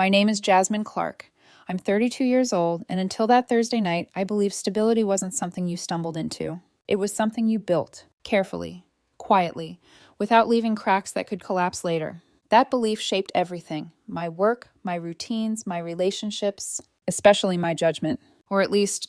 My name is Jasmine Clark. I'm 32 years old, and until that Thursday night, I believed stability wasn't something you stumbled into. It was something you built, carefully, quietly, without leaving cracks that could collapse later. That belief shaped everything: my work, my routines, my relationships, especially my judgment. Or at least,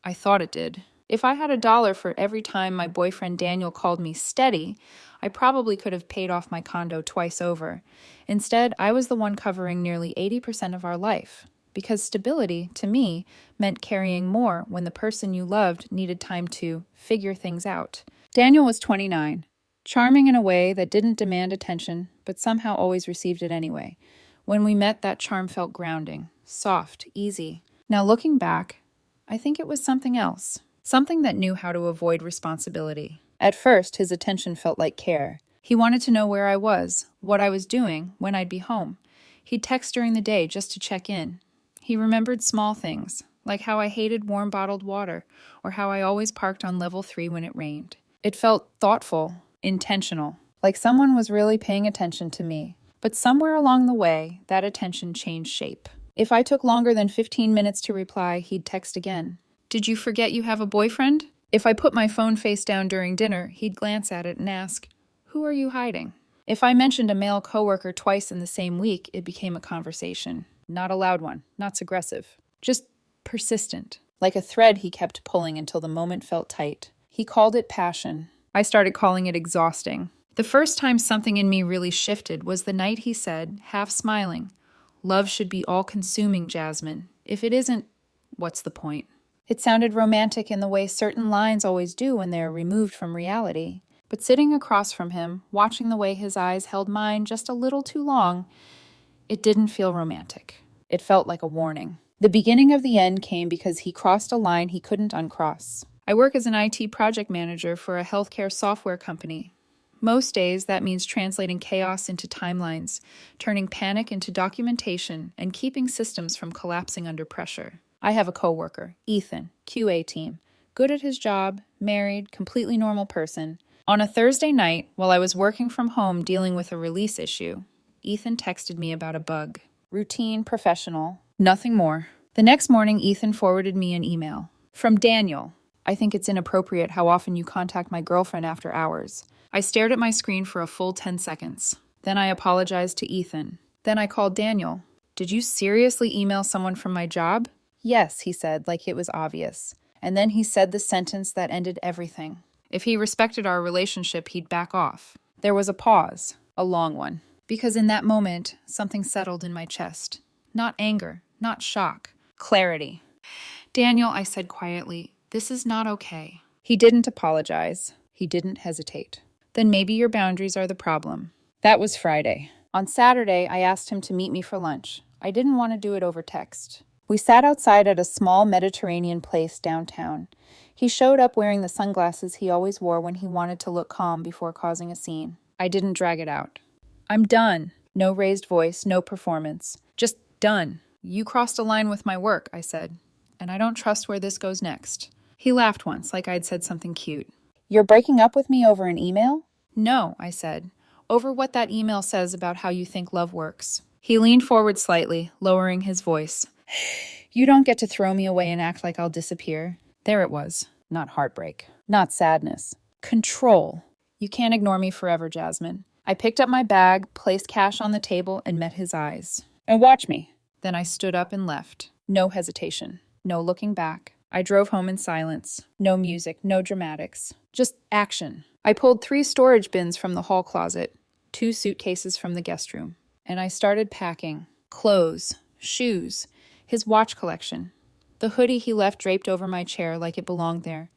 I thought it did. If I had $1 for every time my boyfriend Daniel called me steady, I probably could have paid off my condo twice over. Instead, I was the one covering nearly 80% of our life. Because stability, to me, meant carrying more when the person you loved needed time to figure things out. Daniel was 29, charming in a way that didn't demand attention, but somehow always received it anyway. When we met, that charm felt grounding, soft, easy. Now looking back, I think it was something else. Something that knew how to avoid responsibility. At first, his attention felt like care. He wanted to know where I was, what I was doing, when I'd be home. He'd text during the day just to check in. He remembered small things, like how I hated warm bottled water, or how I always parked on level 3 when it rained. It felt thoughtful, intentional, like someone was really paying attention to me. But somewhere along the way, that attention changed shape. If I took longer than 15 minutes to reply, he'd text again. Did you forget you have a boyfriend? If I put my phone face down during dinner, he'd glance at it and ask, who are you hiding? If I mentioned a male coworker twice in the same week, it became a conversation. Not a loud one, not aggressive, just persistent, like a thread he kept pulling until the moment felt tight. He called it passion. I started calling it exhausting. The first time something in me really shifted was the night he said, half smiling, love should be all-consuming, Jasmine. If it isn't, what's the point? It sounded romantic in the way certain lines always do when they're removed from reality. But sitting across from him, watching the way his eyes held mine just a little too long, it didn't feel romantic. It felt like a warning. The beginning of the end came because he crossed a line he couldn't uncross. I work as an IT project manager for a healthcare software company. Most days, that means translating chaos into timelines, turning panic into documentation, and keeping systems from collapsing under pressure. I have a coworker, Ethan, QA team, good at his job, married, completely normal person. On a Thursday night, while I was working from home dealing with a release issue, Ethan texted me about a bug. Routine, professional, nothing more. The next morning, Ethan forwarded me an email. From Daniel. I think it's inappropriate how often you contact my girlfriend after hours. I stared at my screen for a full 10 seconds. Then I apologized to Ethan. Then I called Daniel. Did you seriously email someone from my job? Yes, he said, like it was obvious. And then he said the sentence that ended everything. If he respected our relationship, he'd back off. There was a pause, a long one. Because in that moment, something settled in my chest. Not anger, not shock. Clarity. Daniel, I said quietly, this is not okay. He didn't apologize. He didn't hesitate. Then maybe your boundaries are the problem. That was Friday. On Saturday, I asked him to meet me for lunch. I didn't want to do it over text. We sat outside at a small Mediterranean place downtown. He showed up wearing the sunglasses he always wore when he wanted to look calm before causing a scene. I didn't drag it out. I'm done. No raised voice, no performance. Just done. You crossed a line with my work, I said, and I don't trust where this goes next. He laughed once, like I'd said something cute. You're breaking up with me over an email? No, I said. Over what that email says about how you think love works. He leaned forward slightly, lowering his voice. You don't get to throw me away and act like I'll disappear. There it was. Not heartbreak. Not sadness. Control. You can't ignore me forever, Jasmine. I picked up my bag, placed cash on the table, and met his eyes. And watch me. Then I stood up and left. No hesitation. No looking back. I drove home in silence. No music, no dramatics. Just action. I pulled 3 storage bins from the hall closet, 2 suitcases from the guest room, and I started packing. Clothes, shoes, his watch collection, the hoodie he left draped over my chair like it belonged there,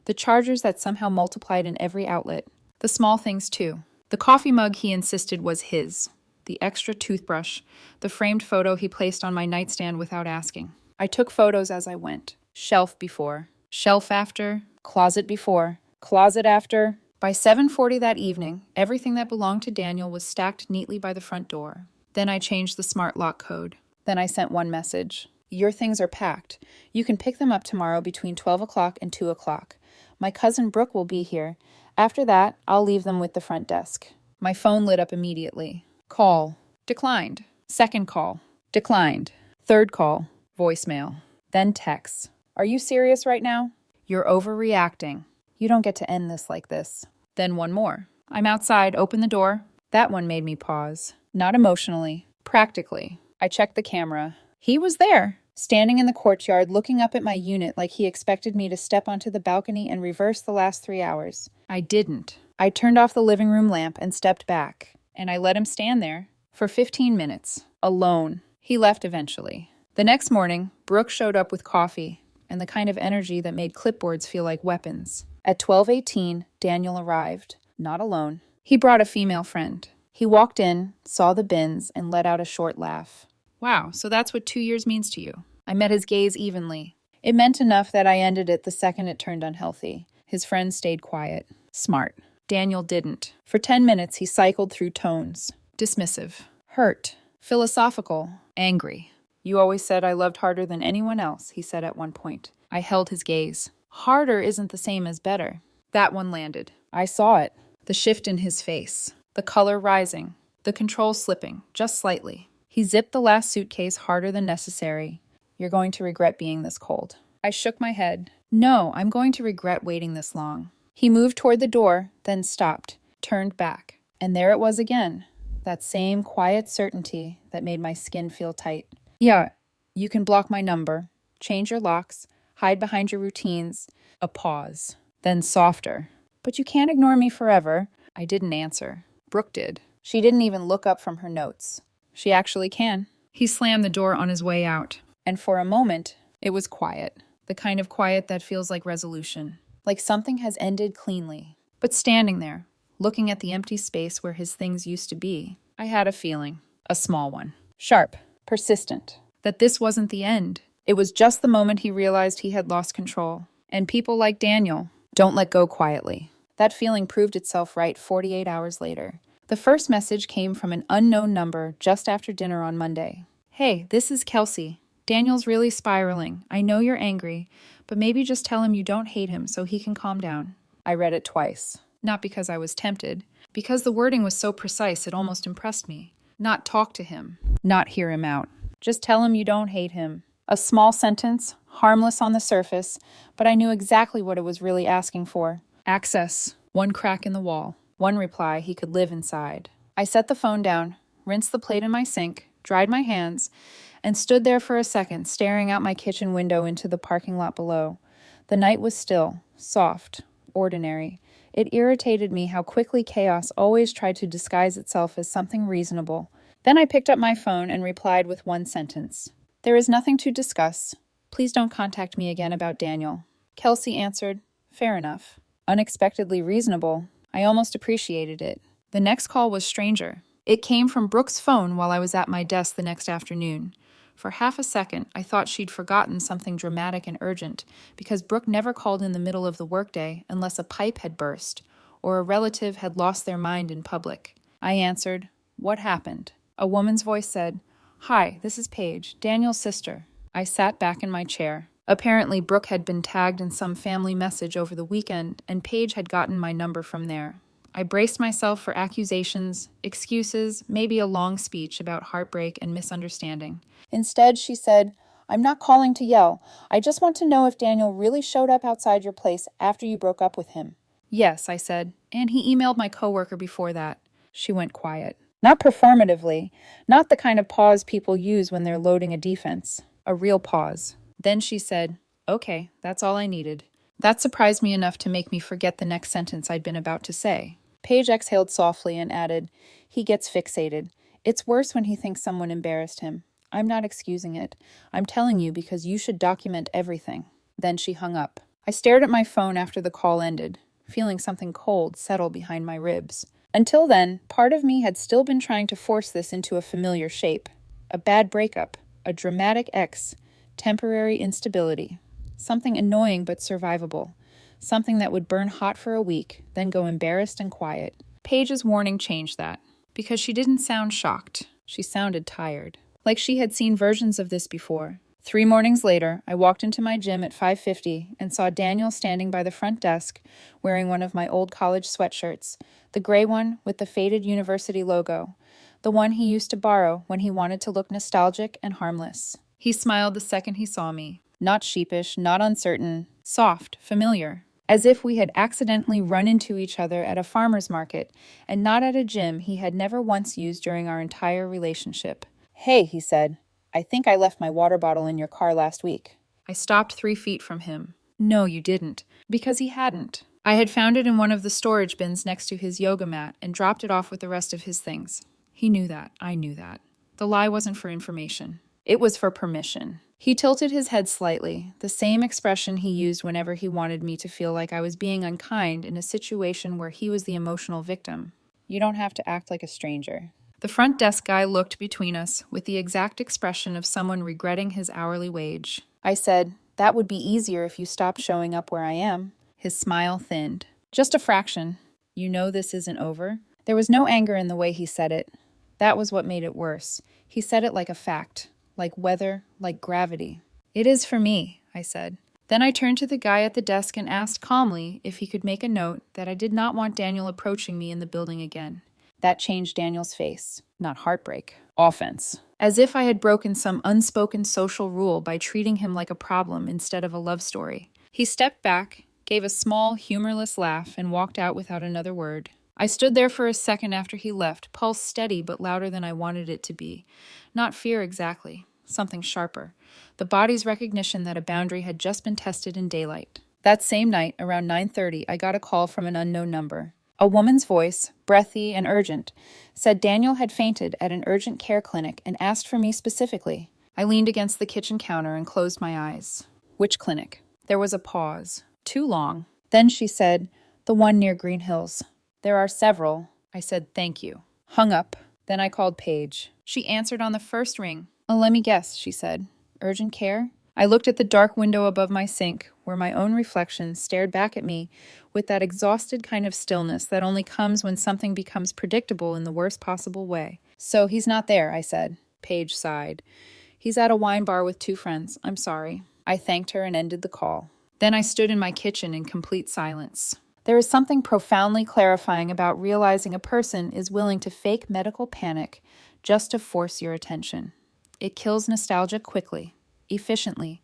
the chargers that somehow multiplied in every outlet, the small things too. The coffee mug he insisted was his, the extra toothbrush, the framed photo he placed on my nightstand without asking. I took photos as I went. Shelf before, shelf after, closet before, closet after. By 7:40 that evening, everything that belonged to Daniel was stacked neatly by the front door. Then I changed the smart lock code. Then I sent one message. Your things are packed. You can pick them up tomorrow between 12 o'clock and 2 o'clock. My cousin Brooke will be here. After that, I'll leave them with the front desk. My phone lit up immediately. Call. Declined. Second call. Declined. Third call. Voicemail. Then text. Are you serious right now? You're overreacting. You don't get to end this like this. Then one more. I'm outside. Open the door. That one made me pause. Not emotionally. Practically. I checked the camera. He was there, standing in the courtyard looking up at my unit like he expected me to step onto the balcony and reverse the last 3 hours. I didn't. I turned off the living room lamp and stepped back, and I let him stand there for 15 minutes, alone. He left eventually. The next morning, Brooke showed up with coffee and the kind of energy that made clipboards feel like weapons. At 12:18, Daniel arrived, not alone. He brought a female friend. He walked in, saw the bins, and let out a short laugh. Wow, so that's what 2 years means to you. I met his gaze evenly. It meant enough that I ended it the second it turned unhealthy. His friend stayed quiet. Smart. Daniel didn't. For 10 minutes, he cycled through tones. Dismissive. Hurt. Philosophical. Angry. You always said I loved harder than anyone else, he said at one point. I held his gaze. Harder isn't the same as better. That one landed. I saw it. The shift in his face. The color rising. The control slipping, just slightly. He zipped the last suitcase harder than necessary. You're going to regret being this cold. I shook my head. No, I'm going to regret waiting this long. He moved toward the door, then stopped, turned back. And there it was again. That same quiet certainty that made my skin feel tight. Yeah, you can block my number, change your locks, hide behind your routines. A pause. Then softer. But you can't ignore me forever. I didn't answer. Brooke did. She didn't even look up from her notes. She actually can. He slammed the door on his way out. And for a moment, it was quiet. The kind of quiet that feels like resolution. Like something has ended cleanly. But standing there, looking at the empty space where his things used to be, I had a feeling. A small one. Sharp. Persistent. That this wasn't the end. It was just the moment he realized he had lost control. And people like Daniel don't let go quietly. That feeling proved itself right 48 hours later. The first message came from an unknown number just after dinner on Monday. Hey, this is Kelsey. Daniel's really spiraling. I know you're angry, but maybe just tell him you don't hate him so he can calm down. I read it twice. Not because I was tempted. Because the wording was so precise it almost impressed me. Not talk to him. Not hear him out. Just tell him you don't hate him. A small sentence, harmless on the surface, but I knew exactly what it was really asking for. Access. One crack in the wall. One reply he could live inside. I set the phone down, rinsed the plate in my sink, dried my hands, and stood there for a second, staring out my kitchen window into the parking lot below. The night was still, soft, ordinary. It irritated me how quickly chaos always tried to disguise itself as something reasonable. Then I picked up my phone and replied with one sentence. There is nothing to discuss. Please don't contact me again about Daniel. Kelsey answered, fair enough. Unexpectedly reasonable. I almost appreciated it. The next call was stranger. It came from Brooke's phone while I was at my desk the next afternoon. For half a second, I thought she'd forgotten something dramatic and urgent, because Brooke never called in the middle of the workday unless a pipe had burst or a relative had lost their mind in public. I answered, what happened? A woman's voice said, hi, this is Paige, Daniel's sister. I sat back in my chair. Apparently, Brooke had been tagged in some family message over the weekend, and Paige had gotten my number from there. I braced myself for accusations, excuses, maybe a long speech about heartbreak and misunderstanding. Instead, she said, I'm not calling to yell. I just want to know if Daniel really showed up outside your place after you broke up with him. Yes, I said, and he emailed my coworker before that. She went quiet. Not performatively, not the kind of pause people use when they're loading a defense. A real pause. Then she said, okay, that's all I needed. That surprised me enough to make me forget the next sentence I'd been about to say. Paige exhaled softly and added, he gets fixated. It's worse when he thinks someone embarrassed him. I'm not excusing it. I'm telling you because you should document everything. Then she hung up. I stared at my phone after the call ended, feeling something cold settle behind my ribs. Until then, part of me had still been trying to force this into a familiar shape. A bad breakup, a dramatic ex, temporary instability. Something annoying but survivable. Something that would burn hot for a week, then go embarrassed and quiet. Paige's warning changed that, because she didn't sound shocked. She sounded tired. Like she had seen versions of this before. 3 mornings later, I walked into my gym at 5:50 and saw Daniel standing by the front desk, wearing one of my old college sweatshirts, the gray one with the faded university logo, the one he used to borrow when he wanted to look nostalgic and harmless. He smiled the second he saw me. Not sheepish, not uncertain, soft, familiar. As if we had accidentally run into each other at a farmer's market and not at a gym he had never once used during our entire relationship. "Hey," he said, "I think I left my water bottle in your car last week." I stopped 3 feet from him. "No, you didn't." Because he hadn't. I had found it in one of the storage bins next to his yoga mat and dropped it off with the rest of his things. He knew that. I knew that. The lie wasn't for information. It was for permission. He tilted his head slightly, the same expression he used whenever he wanted me to feel like I was being unkind in a situation where he was the emotional victim. "You don't have to act like a stranger." The front desk guy looked between us with the exact expression of someone regretting his hourly wage. I said, "That would be easier if you stopped showing up where I am." His smile thinned. "Just a fraction. You know this isn't over?" There was no anger in the way he said it. That was what made it worse. He said it like a fact, like weather, like gravity. "It is for me," I said. Then I turned to the guy at the desk and asked calmly if he could make a note that I did not want Daniel approaching me in the building again. That changed Daniel's face. Not heartbreak. Offense. As if I had broken some unspoken social rule by treating him like a problem instead of a love story. He stepped back, gave a small, humorless laugh, and walked out without another word. I stood there for a second after he left, pulse steady but louder than I wanted it to be. Not fear exactly. Something sharper. The body's recognition that a boundary had just been tested in daylight. That same night, around 9:30, I got a call from an unknown number. A woman's voice, breathy and urgent, said Daniel had fainted at an urgent care clinic and asked for me specifically. I leaned against the kitchen counter and closed my eyes. "Which clinic?" There was a pause. Too long. Then she said, "The one near Green Hills." "There are several." I said, "Thank you." Hung up. Then I called Paige. She answered on the first ring. "Let me guess," she said. "Urgent care?" I looked at the dark window above my sink, where my own reflection stared back at me with that exhausted kind of stillness that only comes when something becomes predictable in the worst possible way. "So he's not there," I said. Paige sighed. "He's at a wine bar with 2 friends. I'm sorry." I thanked her and ended the call. Then I stood in my kitchen in complete silence. There is something profoundly clarifying about realizing a person is willing to fake medical panic just to force your attention. It kills nostalgia quickly. Efficiently,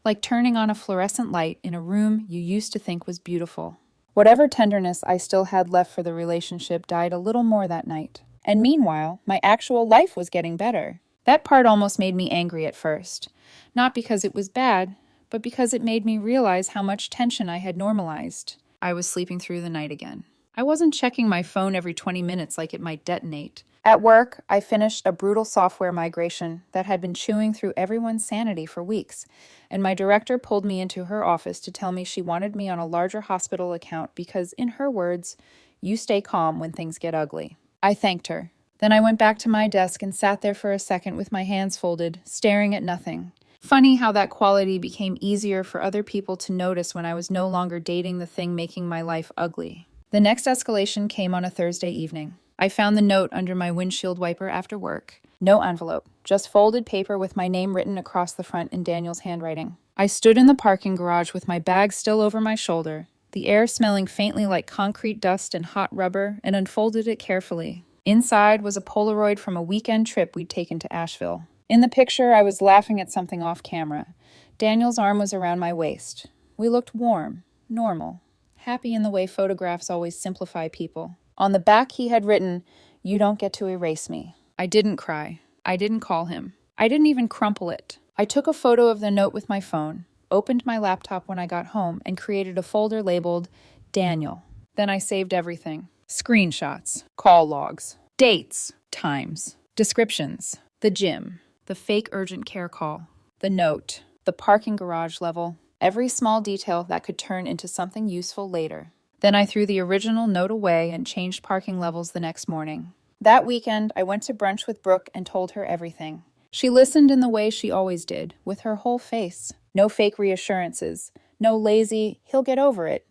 like turning on a fluorescent light in a room you used to think was beautiful. Whatever tenderness I still had left for the relationship died a little more that night. And meanwhile, my actual life was getting better. That part almost made me angry at first. Not because it was bad, but because it made me realize how much tension I had normalized. I was sleeping through the night again. I wasn't checking my phone every 20 minutes like it might detonate. At work, I finished a brutal software migration that had been chewing through everyone's sanity for weeks, and my director pulled me into her office to tell me she wanted me on a larger hospital account because, in her words, "You stay calm when things get ugly." I thanked her. Then I went back to my desk and sat there for a second with my hands folded, staring at nothing. Funny how that quality became easier for other people to notice when I was no longer dating the thing making my life ugly. The next escalation came on a Thursday evening. I found the note under my windshield wiper after work. No envelope, just folded paper with my name written across the front in Daniel's handwriting. I stood in the parking garage with my bag still over my shoulder, the air smelling faintly like concrete dust and hot rubber, and unfolded it carefully. Inside was a Polaroid from a weekend trip we'd taken to Asheville. In the picture, I was laughing at something off camera. Daniel's arm was around my waist. We looked warm, normal, happy in the way photographs always simplify people. On the back, he had written, "You don't get to erase me." I didn't cry. I didn't call him. I didn't even crumple it. I took a photo of the note with my phone, opened my laptop when I got home, and created a folder labeled Daniel. Then I saved everything. Screenshots, call logs, dates, times, descriptions, the gym, the fake urgent care call, the note, the parking garage level, every small detail that could turn into something useful later. Then I threw the original note away and changed parking levels the next morning. That weekend, I went to brunch with Brooke and told her everything. She listened in the way she always did, with her whole face. No fake reassurances, no lazy, "he'll get over it,"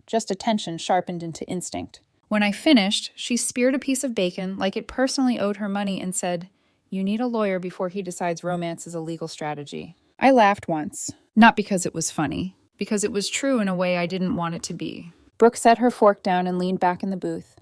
just attention sharpened into instinct. When I finished, she speared a piece of bacon like it personally owed her money and said, "You need a lawyer before he decides romance is a legal strategy." I laughed once, not because it was funny, because it was true in a way I didn't want it to be. Brooke set her fork down and leaned back in the booth.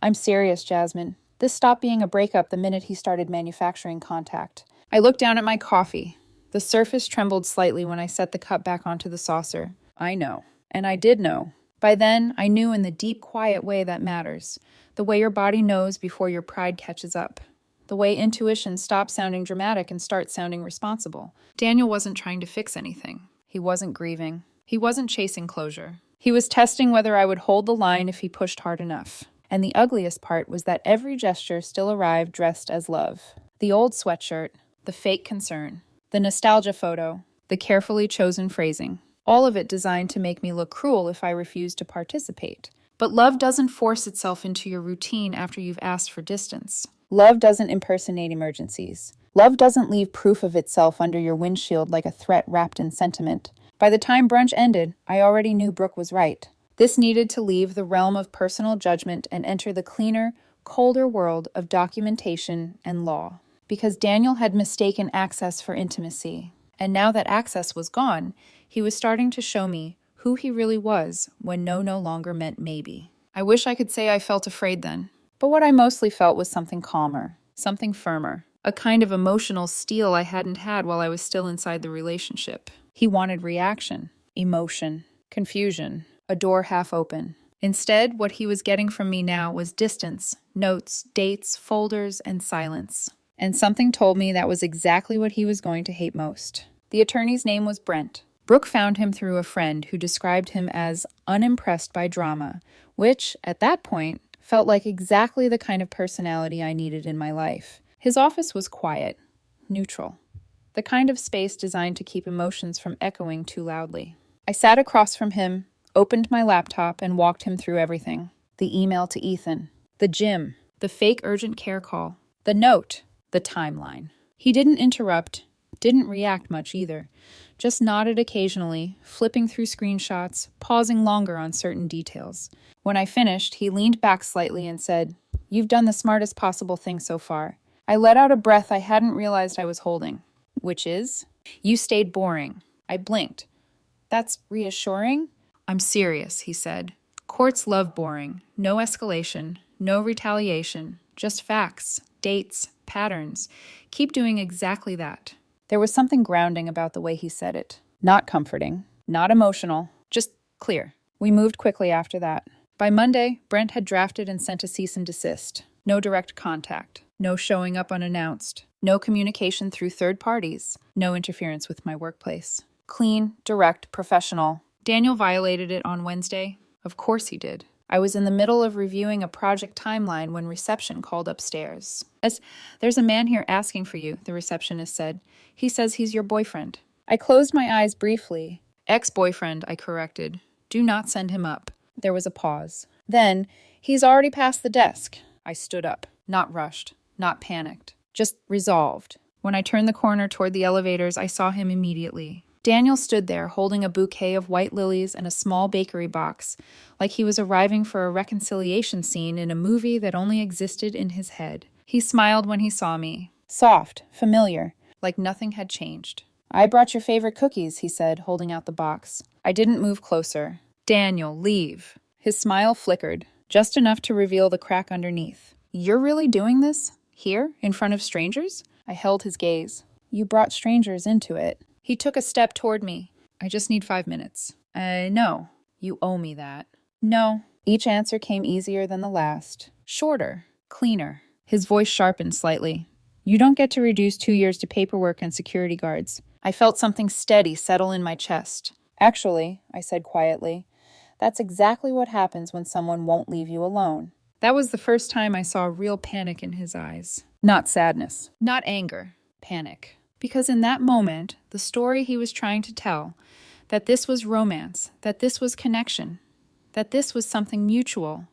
"I'm serious, Jasmine. This stopped being a breakup the minute he started manufacturing contact. I looked down at my coffee. The surface trembled slightly when I set the cup back onto the saucer. I know. And I did know. By then, I knew in the deep, quiet way that matters. The way your body knows before your pride catches up. The way intuition stops sounding dramatic and starts sounding responsible. Daniel wasn't trying to fix anything. He wasn't grieving. He wasn't chasing closure. He was testing whether I would hold the line if he pushed hard enough. And the ugliest part was that every gesture still arrived dressed as love. The old sweatshirt, the fake concern, the nostalgia photo, the carefully chosen phrasing. All of it designed to make me look cruel if I refused to participate. But love doesn't force itself into your routine after you've asked for distance. Love doesn't impersonate emergencies. Love doesn't leave proof of itself under your windshield like a threat wrapped in sentiment. By the time brunch ended, I already knew Brooke was right. This needed to leave the realm of personal judgment and enter the cleaner, colder world of documentation and law. Because Daniel had mistaken access for intimacy. And now that access was gone, he was starting to show me who he really was when no longer meant maybe. I wish I could say I felt afraid then. But what I mostly felt was something calmer, something firmer, a kind of emotional steel I hadn't had while I was still inside the relationship. He wanted reaction, emotion, confusion, a door half open. Instead, what he was getting from me now was distance, notes, dates, folders, and silence. And something told me that was exactly what he was going to hate most. The attorney's name was Brent. Brooke found him through a friend who described him as unimpressed by drama, which, at that point, felt like exactly the kind of personality I needed in my life. His office was quiet, neutral, the kind of space designed to keep emotions from echoing too loudly. I sat across from him, opened my laptop, and walked him through everything. The email to Ethan, the gym, the fake urgent care call, the note, the timeline. He didn't interrupt, didn't react much either, just nodded occasionally, flipping through screenshots, pausing longer on certain details. When I finished, he leaned back slightly and said, "You've done the smartest possible thing so far." I let out a breath I hadn't realized I was holding. Which is? "You stayed boring." I blinked. "That's reassuring?" "I'm serious," he said. "Courts love boring. No escalation, no retaliation, just facts, dates, patterns. Keep doing exactly that." There was something grounding about the way he said it. Not comforting, not emotional, just clear. We moved quickly after that. By Monday, Brent had drafted and sent a cease and desist. No direct contact, no showing up unannounced, no communication through third parties, no interference with my workplace. Clean, direct, professional. Daniel violated it on Wednesday. Of course he did. I was in the middle of reviewing a project timeline when reception called upstairs. "There's a man here asking for you," the receptionist said. "He says he's your boyfriend." I closed my eyes briefly. "Ex-boyfriend," I corrected. "Do not send him up." There was a pause. Then, "He's already past the desk." I stood up, not rushed, not panicked, just resolved. When I turned the corner toward the elevators, I saw him immediately. Daniel stood there holding a bouquet of white lilies and a small bakery box, like he was arriving for a reconciliation scene in a movie that only existed in his head. He smiled when he saw me. Soft, familiar, like nothing had changed. "I brought your favorite cookies," he said, holding out the box. I didn't move closer. "Daniel, leave." His smile flickered, just enough to reveal the crack underneath. "You're really doing this? Here, in front of strangers?" I held his gaze. "You brought strangers into it." He took a step toward me. "I just need 5 minutes." No. "You owe me that." "No." Each answer came easier than the last. Shorter. Cleaner. His voice sharpened slightly. "You don't get to reduce 2 years to paperwork and security guards." I felt something steady settle in my chest. "Actually," I said quietly, "that's exactly what happens when someone won't leave you alone." That was the first time I saw real panic in his eyes. Not sadness. Not anger. Panic. Because in that moment, the story he was trying to tell, that this was romance, that this was connection, that this was something mutual,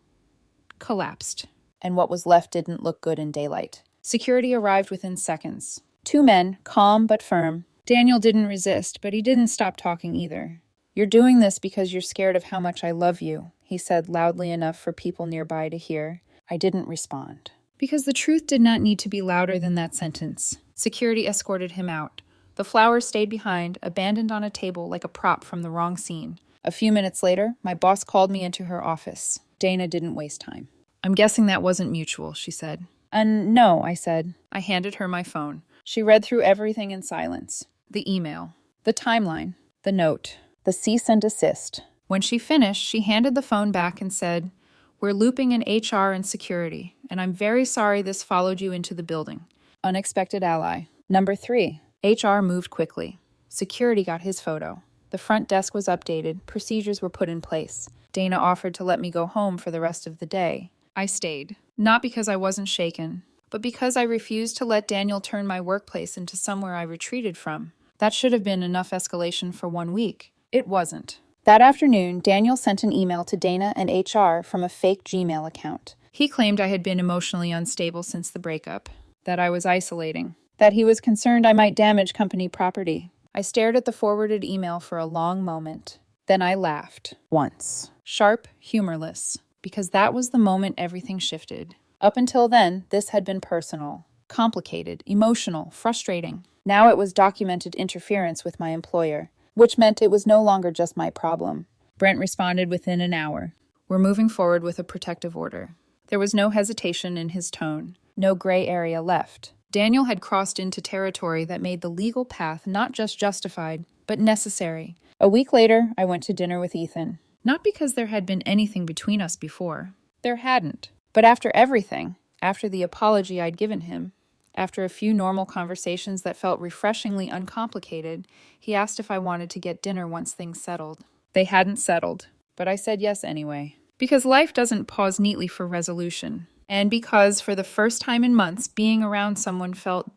collapsed. And what was left didn't look good in daylight. Security arrived within seconds. 2 men, calm but firm. Daniel didn't resist, but he didn't stop talking either. "You're doing this because you're scared of how much I love you," he said loudly enough for people nearby to hear. I didn't respond. Because the truth did not need to be louder than that sentence. Security escorted him out. The flowers stayed behind, abandoned on a table like a prop from the wrong scene. A few minutes later, my boss called me into her office. Dana didn't waste time. "I'm guessing that wasn't mutual," she said. No, I said. I handed her my phone. She read through everything in silence. The email, the timeline, the note, the cease and desist. When she finished, she handed the phone back and said, "We're looping in HR and security, and I'm very sorry this followed you into the building." Unexpected ally. Number 3. HR moved quickly. Security got his photo. The front desk was updated. Procedures were put in place. Dana offered to let me go home for the rest of the day. I stayed. Not because I wasn't shaken, but because I refused to let Daniel turn my workplace into somewhere I retreated from. That should have been enough escalation for 1 week. It wasn't. That afternoon, Daniel sent an email to Dana and HR from a fake Gmail account. He claimed I had been emotionally unstable since the breakup, that I was isolating, that he was concerned I might damage company property. I stared at the forwarded email for a long moment. Then I laughed. Once. Sharp, humorless. Because that was the moment everything shifted. Up until then, this had been personal, complicated, emotional, frustrating. Now it was documented interference with my employer, which meant it was no longer just my problem. Brent responded within an hour. "We're moving forward with a protective order." There was no hesitation in his tone, no gray area left. Daniel had crossed into territory that made the legal path not just justified, but necessary. A week later, I went to dinner with Ethan. Not because there had been anything between us before. There hadn't. But after everything, after the apology I'd given him, after a few normal conversations that felt refreshingly uncomplicated, he asked if I wanted to get dinner once things settled. They hadn't settled, but I said yes anyway. Because life doesn't pause neatly for resolution. And because, for the first time in months, being around someone felt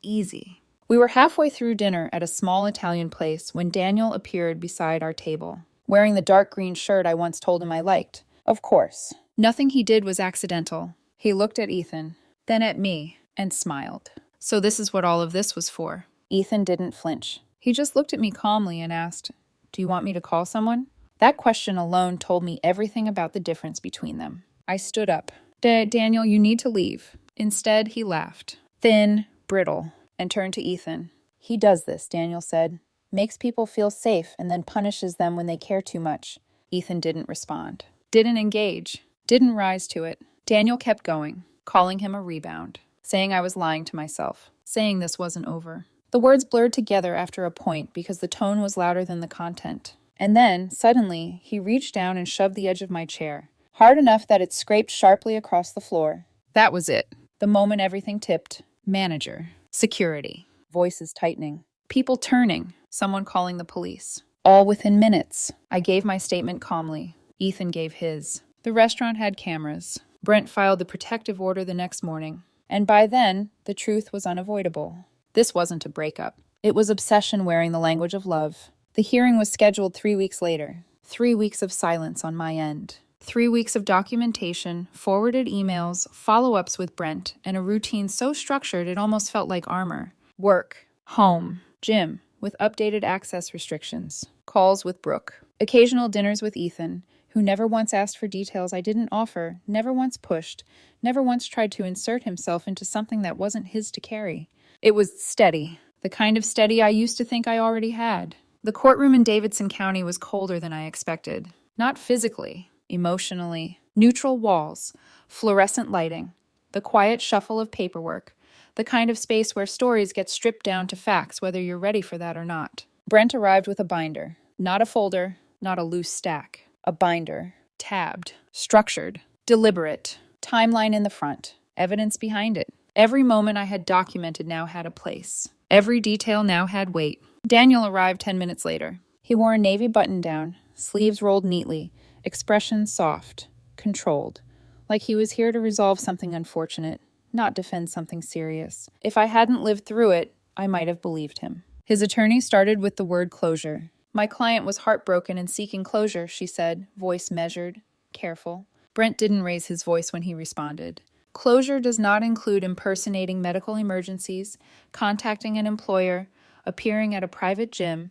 easy. We were halfway through dinner at a small Italian place when Daniel appeared beside our table, wearing the dark green shirt I once told him I liked. Of course. Nothing he did was accidental. He looked at Ethan, then at me, and smiled. So this is what all of this was for. Ethan didn't flinch. He just looked at me calmly and asked, "Do you want me to call someone?" That question alone told me everything about the difference between them. I stood up. "Daniel, you need to leave." Instead, he laughed. Thin, brittle, and turned to Ethan. "He does this," Daniel said. "Makes people feel safe and then punishes them when they care too much." Ethan didn't respond. Didn't engage. Didn't rise to it. Daniel kept going, calling him a rebound, saying I was lying to myself, saying this wasn't over. The words blurred together after a point because the tone was louder than the content. And then, suddenly, he reached down and shoved the edge of my chair, hard enough that it scraped sharply across the floor. That was it. The moment everything tipped. Manager. Security. Voices tightening. People turning. Someone calling the police. All within minutes. I gave my statement calmly. Ethan gave his. The restaurant had cameras. Brent filed the protective order the next morning. And by then, the truth was unavoidable. This wasn't a breakup. It was obsession wearing the language of love. The hearing was scheduled 3 weeks later. 3 weeks of silence on my end. 3 weeks of documentation, forwarded emails, follow-ups with Brent, and a routine so structured it almost felt like armor. Work, home, gym, with updated access restrictions. Calls with Brooke. Occasional dinners with Ethan, who never once asked for details I didn't offer, never once pushed, never once tried to insert himself into something that wasn't his to carry. It was steady. The kind of steady I used to think I already had. The courtroom in Davidson County was colder than I expected. Not physically, emotionally. Neutral walls, fluorescent lighting, the quiet shuffle of paperwork, the kind of space where stories get stripped down to facts whether you're ready for that or not. Brent arrived with a binder. Not a folder, not a loose stack. A binder. Tabbed. Structured. Deliberate. Timeline in the front. Evidence behind it. Every moment I had documented now had a place. Every detail now had weight. Daniel arrived 10 minutes later. He wore a navy button-down, sleeves rolled neatly, expression soft, controlled, like he was here to resolve something unfortunate, not defend something serious. If I hadn't lived through it, I might have believed him. His attorney started with the word closure. My client was heartbroken and seeking closure, she said, voice measured, careful. Brent didn't raise his voice when he responded. Closure does not include impersonating medical emergencies, contacting an employer, appearing at a private gym,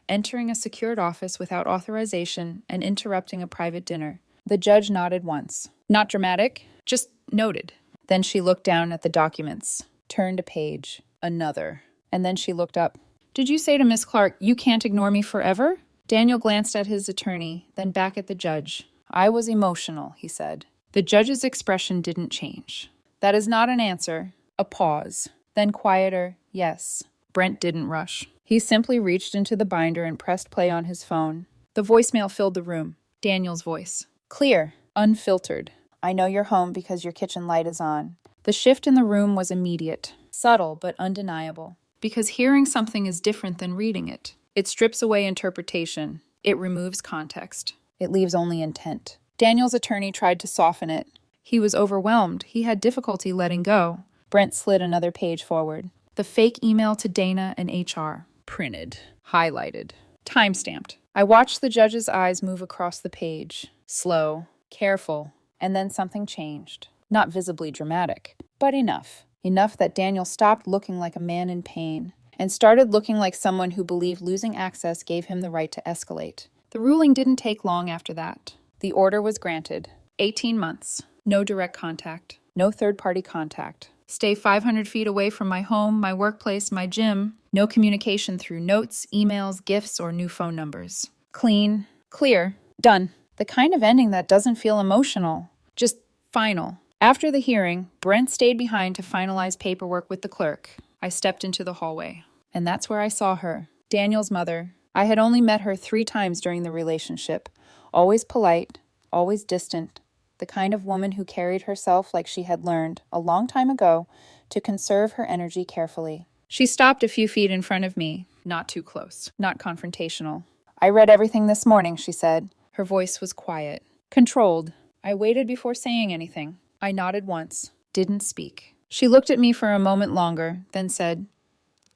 entering a secured office without authorization, and interrupting a private dinner. The judge nodded once. Not dramatic, just noted. Then she looked down at the documents, turned a page, another, and then she looked up. Did you say to Miss Clark, "You can't ignore me forever"? Daniel glanced at his attorney, then back at the judge. I was emotional, he said. The judge's expression didn't change. That is not an answer. A pause. Then quieter, yes. Brent didn't rush. He simply reached into the binder and pressed play on his phone. The voicemail filled the room. Daniel's voice. Clear, unfiltered. I know you're home because your kitchen light is on. The shift in the room was immediate, subtle but undeniable. Because hearing something is different than reading it. It strips away interpretation. It removes context. It leaves only intent. Daniel's attorney tried to soften it. He was overwhelmed. He had difficulty letting go. Brent slid another page forward. The fake email to Dana and HR. Printed. Highlighted. Timestamped. I watched the judge's eyes move across the page. Slow. Careful. And then something changed. Not visibly dramatic, but enough. Enough that Daniel stopped looking like a man in pain and started looking like someone who believed losing access gave him the right to escalate. The ruling didn't take long after that. The order was granted. 18 months. No direct contact. No third-party contact. Stay 500 feet away from my home, my workplace, my gym. No communication through notes, emails, gifts, or new phone numbers. Clean. Clear. Done. The kind of ending that doesn't feel emotional. Just final. After the hearing, Brent stayed behind to finalize paperwork with the clerk. I stepped into the hallway. And that's where I saw her. Daniel's mother. I had only met her 3 times during the relationship. Always polite, always distant. The kind of woman who carried herself like she had learned, a long time ago, to conserve her energy carefully. She stopped a few feet in front of me. Not too close. Not confrontational. I read everything this morning, she said. Her voice was quiet. Controlled. I waited before saying anything. I nodded once. Didn't speak. She looked at me for a moment longer, then said,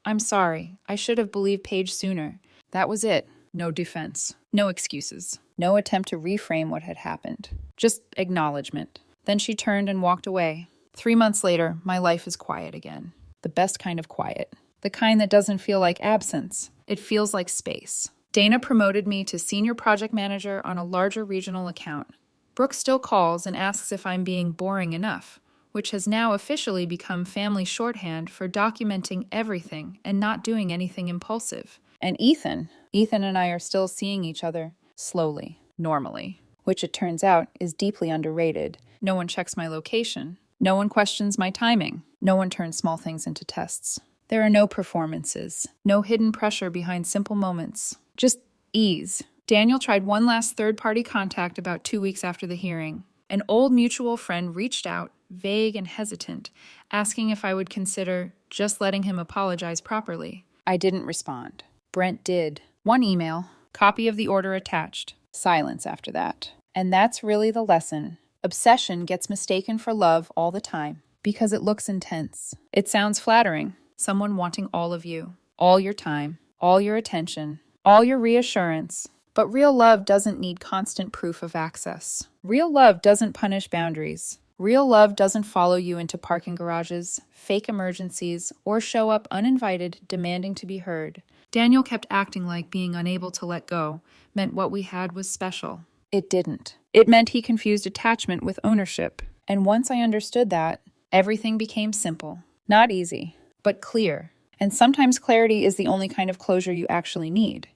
I'm sorry. I should have believed Paige sooner. That was it. No defense. No excuses. No attempt to reframe what had happened. Just acknowledgement. Then she turned and walked away. 3 months later, my life is quiet again. The best kind of quiet. The kind that doesn't feel like absence. It feels like space. Dana promoted me to senior project manager on a larger regional account. Brooke still calls and asks if I'm being boring enough, which has now officially become family shorthand for documenting everything and not doing anything impulsive. And Ethan and I are still seeing each other, slowly, normally, which it turns out is deeply underrated. No one checks my location. No one questions my timing. No one turns small things into tests. There are no performances, no hidden pressure behind simple moments, just ease. Daniel tried one last third-party contact about 2 weeks after the hearing. An old mutual friend reached out, vague and hesitant, asking if I would consider just letting him apologize properly. I didn't respond. Brent did. One email, copy of the order attached. Silence after that. And that's really the lesson. Obsession gets mistaken for love all the time because it looks intense. It sounds flattering. Someone wanting all of you, all your time, all your attention, all your reassurance. But real love doesn't need constant proof of access. Real love doesn't punish boundaries. Real love doesn't follow you into parking garages, fake emergencies, or show up uninvited, demanding to be heard. Daniel kept acting like being unable to let go meant what we had was special. It didn't. It meant he confused attachment with ownership. And once I understood that, everything became simple. Not easy, but clear. And sometimes clarity is the only kind of closure you actually need.